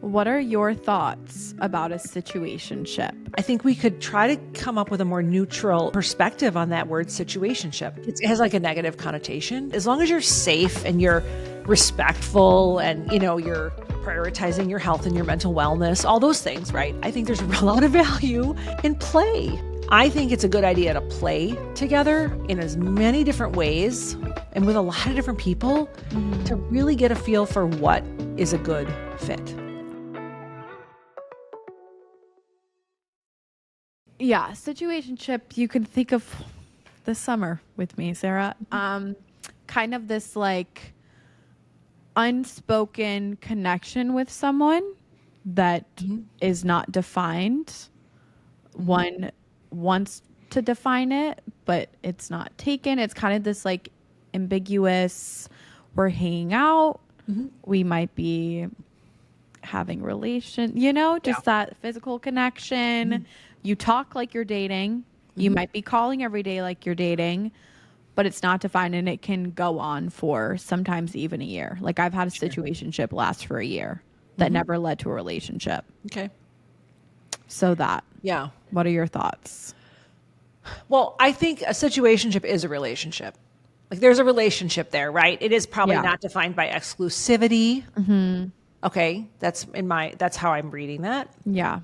What are your thoughts about a situationship? I think we could try to come up with a more neutral perspective on that word situationship. It has like a negative connotation. As long as you're safe and you're respectful and, you're prioritizing your health and your mental wellness, all those things, right? I think there's a lot of value in play. I think it's a good idea to play together in as many different ways and with a lot of different people to really get a feel for what is a good fit. Yeah, situationship, you can think of this summer with me, Sarah. Kind of this like unspoken connection with someone that is not defined. One wants to define it, but it's not taken. It's kind of this like ambiguous, we're hanging out, we might be having that physical connection. You talk like you're dating. You might be calling every day like you're dating, but it's not defined, and it can go on for sometimes even a year. Like I've had a situationship last for a year that never led to a relationship. Okay. So Yeah. What are your thoughts? Well, I think a situationship is a relationship. Like there's a relationship there, right? It is probably not defined by exclusivity. Okay. That's how I'm reading that. Yeah.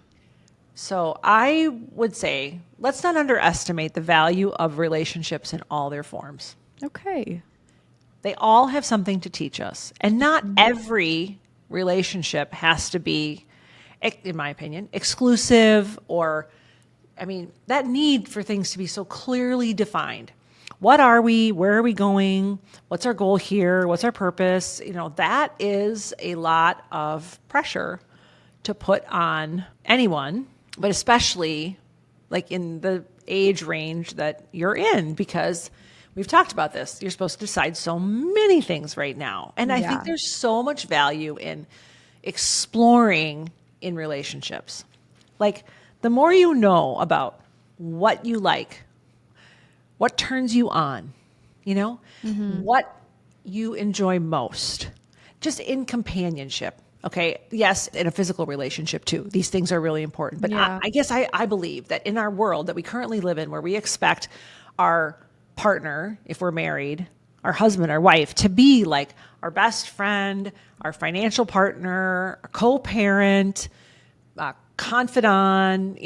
So I would say, let's not underestimate the value of relationships in all their forms. Okay. They all have something to teach us. And not every relationship has to be, in my opinion, exclusive that need for things to be so clearly defined. What are we? Where are we going? What's our goal here? What's our purpose? That is a lot of pressure to put on anyone, but especially like in the age range that you're in, because we've talked about this. You're supposed to decide so many things right now. And I think there's so much value in exploring in relationships. Like the more you know about what you like, what turns you on, what you enjoy most, just in companionship. Okay. Yes. In a physical relationship too. These things are really important. But I guess I believe that in our world that we currently live in, where we expect our partner, if we're married, our husband, our wife, to be like our best friend, our financial partner, our co-parent, confidant,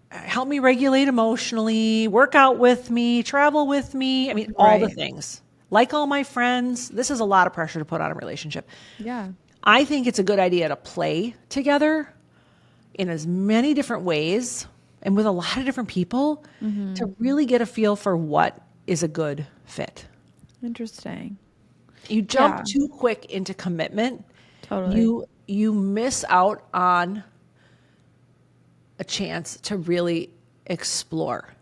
help me regulate emotionally, work out with me, travel with me. I mean, all the things. Like all my friends. This is a lot of pressure to put on a relationship. Yeah. I think it's a good idea to play together in as many different ways and with a lot of different people to really get a feel for what is a good fit. Interesting. You jump too quick into commitment. Totally. You miss out on a chance to really explore.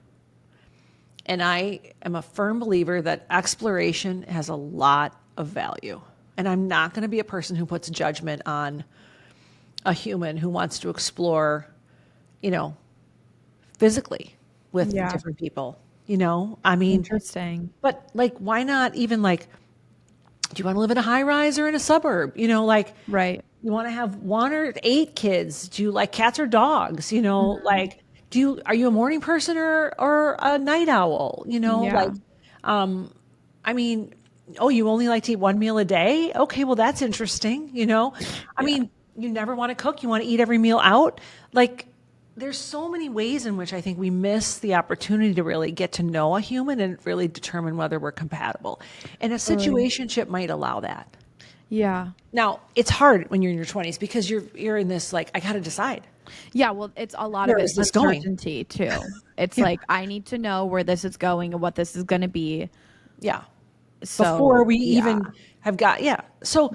And I am a firm believer that exploration has a lot of value. And I'm not going to be a person who puts judgment on a human who wants to explore, physically with different people, Interesting. But like, why not even like, do you want to live in a high rise or in a suburb? Right. You want to have 1 or 8 kids? Do you like cats or dogs? Like, are you a morning person or a night owl? Oh, you only like to eat 1 meal a day? Okay, well, that's interesting. You never want to cook. You want to eat every meal out. Like, there's so many ways in which I think we miss the opportunity to really get to know a human and really determine whether we're compatible. And a situationship might allow that. Yeah. Now, it's hard when you're in your 20s because you're in this, like, I got to decide. Yeah, well, it's a lot Where of is it's this going? uncertainty too. It's like I need to know where this is going and what this is going to be. Yeah. So, Before we even have got, So,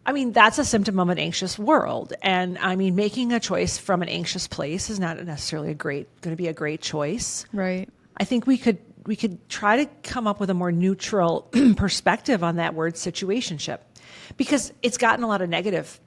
that's a symptom of an anxious world. And making a choice from an anxious place is not necessarily going to be a great choice. Right. I think we could try to come up with a more neutral perspective on that word situationship, because it's gotten a lot of negative.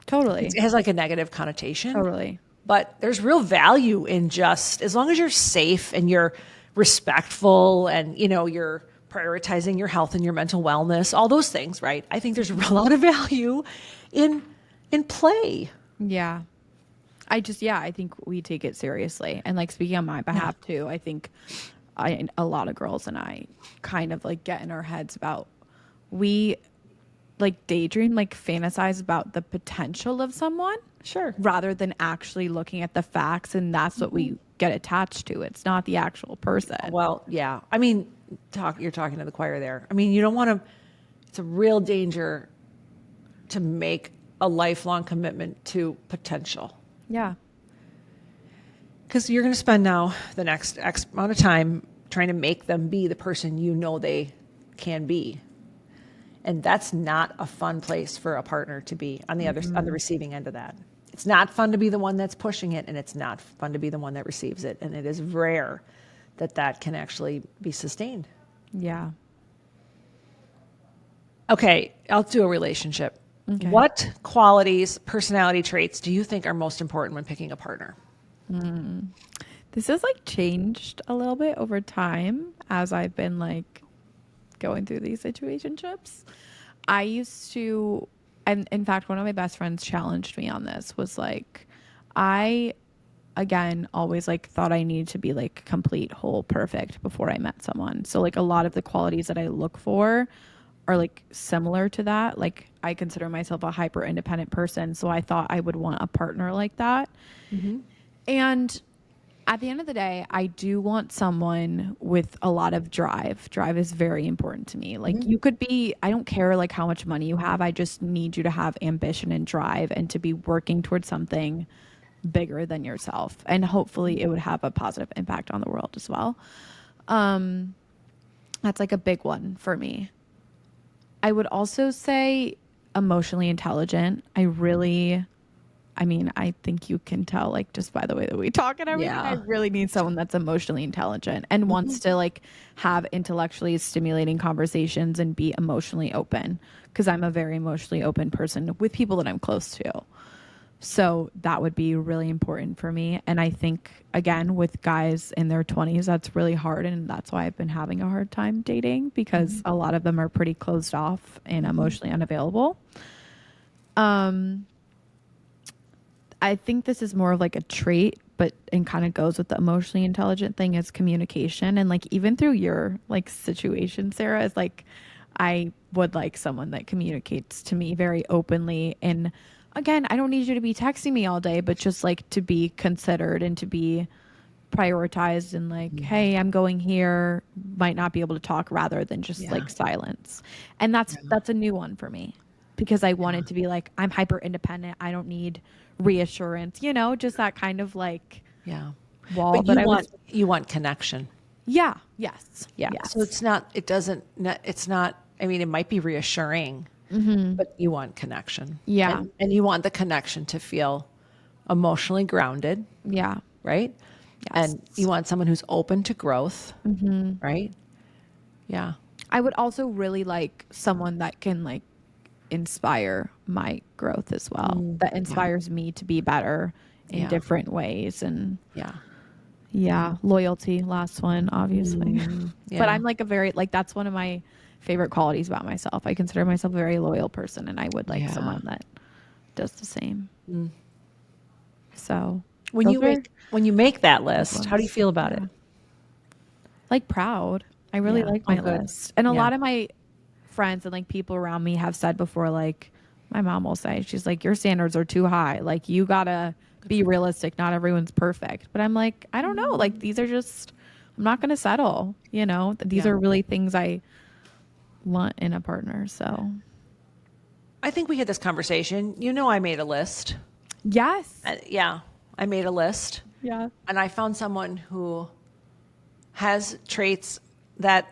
Totally. It has like a negative connotation. Totally. But there's real value in just, as long as you're safe and you're respectful and, you're prioritizing your health and your mental wellness, all those things, right? I think there's a lot of value in in play. Yeah. I think we take it seriously. And like speaking on my behalf too, I think a lot of girls and I kind of like get in our heads about, we like daydream, like fantasize about the potential of someone Sure. rather than actually looking at the facts. And that's what we get attached to. It's not the actual person. Well, yeah. I mean, you're talking to the choir there. I mean, you don't want to, it's a real danger to make a lifelong commitment to potential. Yeah. Because you're going to spend now the next X amount of time trying to make them be the person you know they can be. And that's not a fun place for a partner to be on the on the receiving end of that. It's not fun to be the one that's pushing it, and it's not fun to be the one that receives it. And it is rare that that can actually be sustained. Yeah. Okay, I'll do a relationship. Okay. What qualities, personality traits do you think are most important when picking a partner? This has like changed a little bit over time as I've been like going through these situationships. I used to, and in fact, one of my best friends challenged me on this, was like, I, again, always like thought I needed to be like complete, whole, perfect before I met someone. So like a lot of the qualities that I look for are like similar to that. Like I consider myself a hyper independent person. So I thought I would want a partner like that. And at the end of the day, I do want someone with a lot of drive. Drive is very important to me. Like you could be, I don't care like how much money you have. I just need you to have ambition and drive and to be working towards something bigger than yourself. And hopefully it would have a positive impact on the world as well. That's like a big one for me. I would also say emotionally intelligent. I think you can tell, like, just by the way that we talk and everything, I Yeah. really need someone that's emotionally intelligent and wants to, like, have intellectually stimulating conversations and be emotionally open. Because I'm a very emotionally open person with people that I'm close to. So that would be really important for me. And I think, again, with guys in their 20s, that's really hard. And that's why I've been having a hard time dating, because a lot of them are pretty closed off and emotionally unavailable. I think this is more of like a trait, but and kind of goes with the emotionally intelligent thing, is communication. And like even through your like situation, Sarah, is like I would like someone that communicates to me very openly. And again, I don't need you to be texting me all day, but just like to be considered and to be prioritized and like, hey, I'm going here, might not be able to talk, rather than just like silence. And that's a new one for me, because I wanted to be like, I'm hyper independent. I don't need reassurance, just that kind of like Yeah. wall But that I was. you want connection. Yeah. Yes. Yeah. Yes. So it's not, I mean, it might be reassuring, but you want connection. Yeah. And you want the connection to feel emotionally grounded, Yeah. right? Yes. And you want someone who's open to growth, right? Yeah. I would also really like someone that can like inspire my growth as well. That inspires me to be better in Yeah. different ways. And Yeah. loyalty, last one, obviously. Yeah. But I'm like that's one of my favorite qualities about myself. I consider myself a very loyal person, and I would like someone that does the same. So When you make that list, how do you feel about it? like proud. I really Yeah. like my good. list. And a Yeah. lot of my friends and like people around me have said before, like my mom will say, she's like, your standards are too high. Like you gotta be realistic. Not everyone's perfect. But I'm like, I don't know. Like these are just, I'm not gonna settle. These Yeah. are really things I want in a partner. So I think we had this conversation. I made a list. yes. Yeah, I made a list. Yeah. And I found someone who has traits that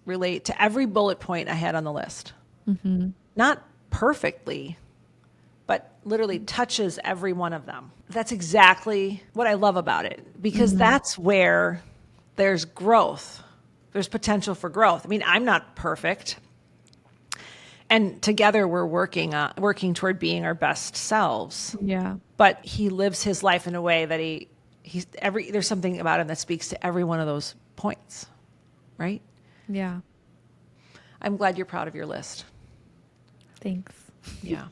relate to every bullet point I had on the list. Not perfectly, but literally touches every one of them. That's exactly what I love about it, because that's where there's growth. There's potential for growth. I mean, I'm not perfect. And together we're working toward being our best selves. Yeah. But he lives his life in a way that there's something about him that speaks to every one of those points, right? Yeah. I'm glad you're proud of your list. Thanks. Yeah.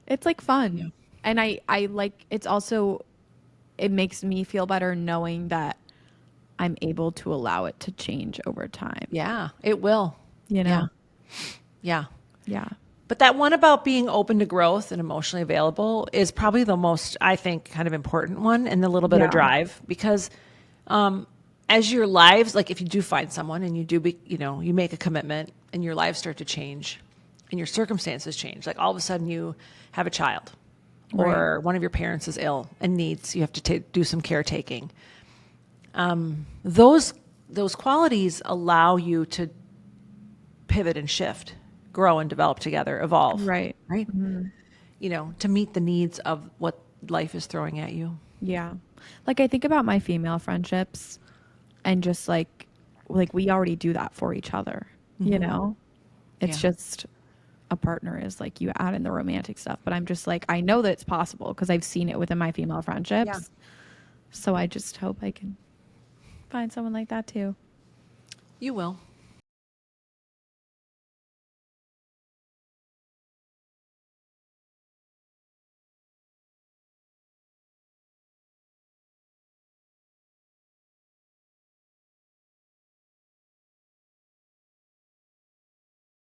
It's like fun. Yeah. And I like, it's also, it makes me feel better knowing that I'm able to allow it to change over time, Yeah, it will. you Yeah. know? Yeah. Yeah. But that one about being open to growth and emotionally available is probably the most, I think, kind of important one, and the little bit of Yeah. drive, because as your lives, like if you do find someone and you do, you make a commitment and your lives start to change and your circumstances change, like all of a sudden you have a child Right. or one of your parents is ill and you have to do some caretaking. Those qualities allow you to pivot and shift, grow and develop together, evolve, Right. right? To meet the needs of what life is throwing at you. Yeah. Like I think about my female friendships and just like we already do that for each other, you know? It's Yeah. just a partner is like you add in the romantic stuff, but I'm just like I know that it's possible because I've seen it within my female Yeah. friendships. So I just hope I can find someone like that too. You will.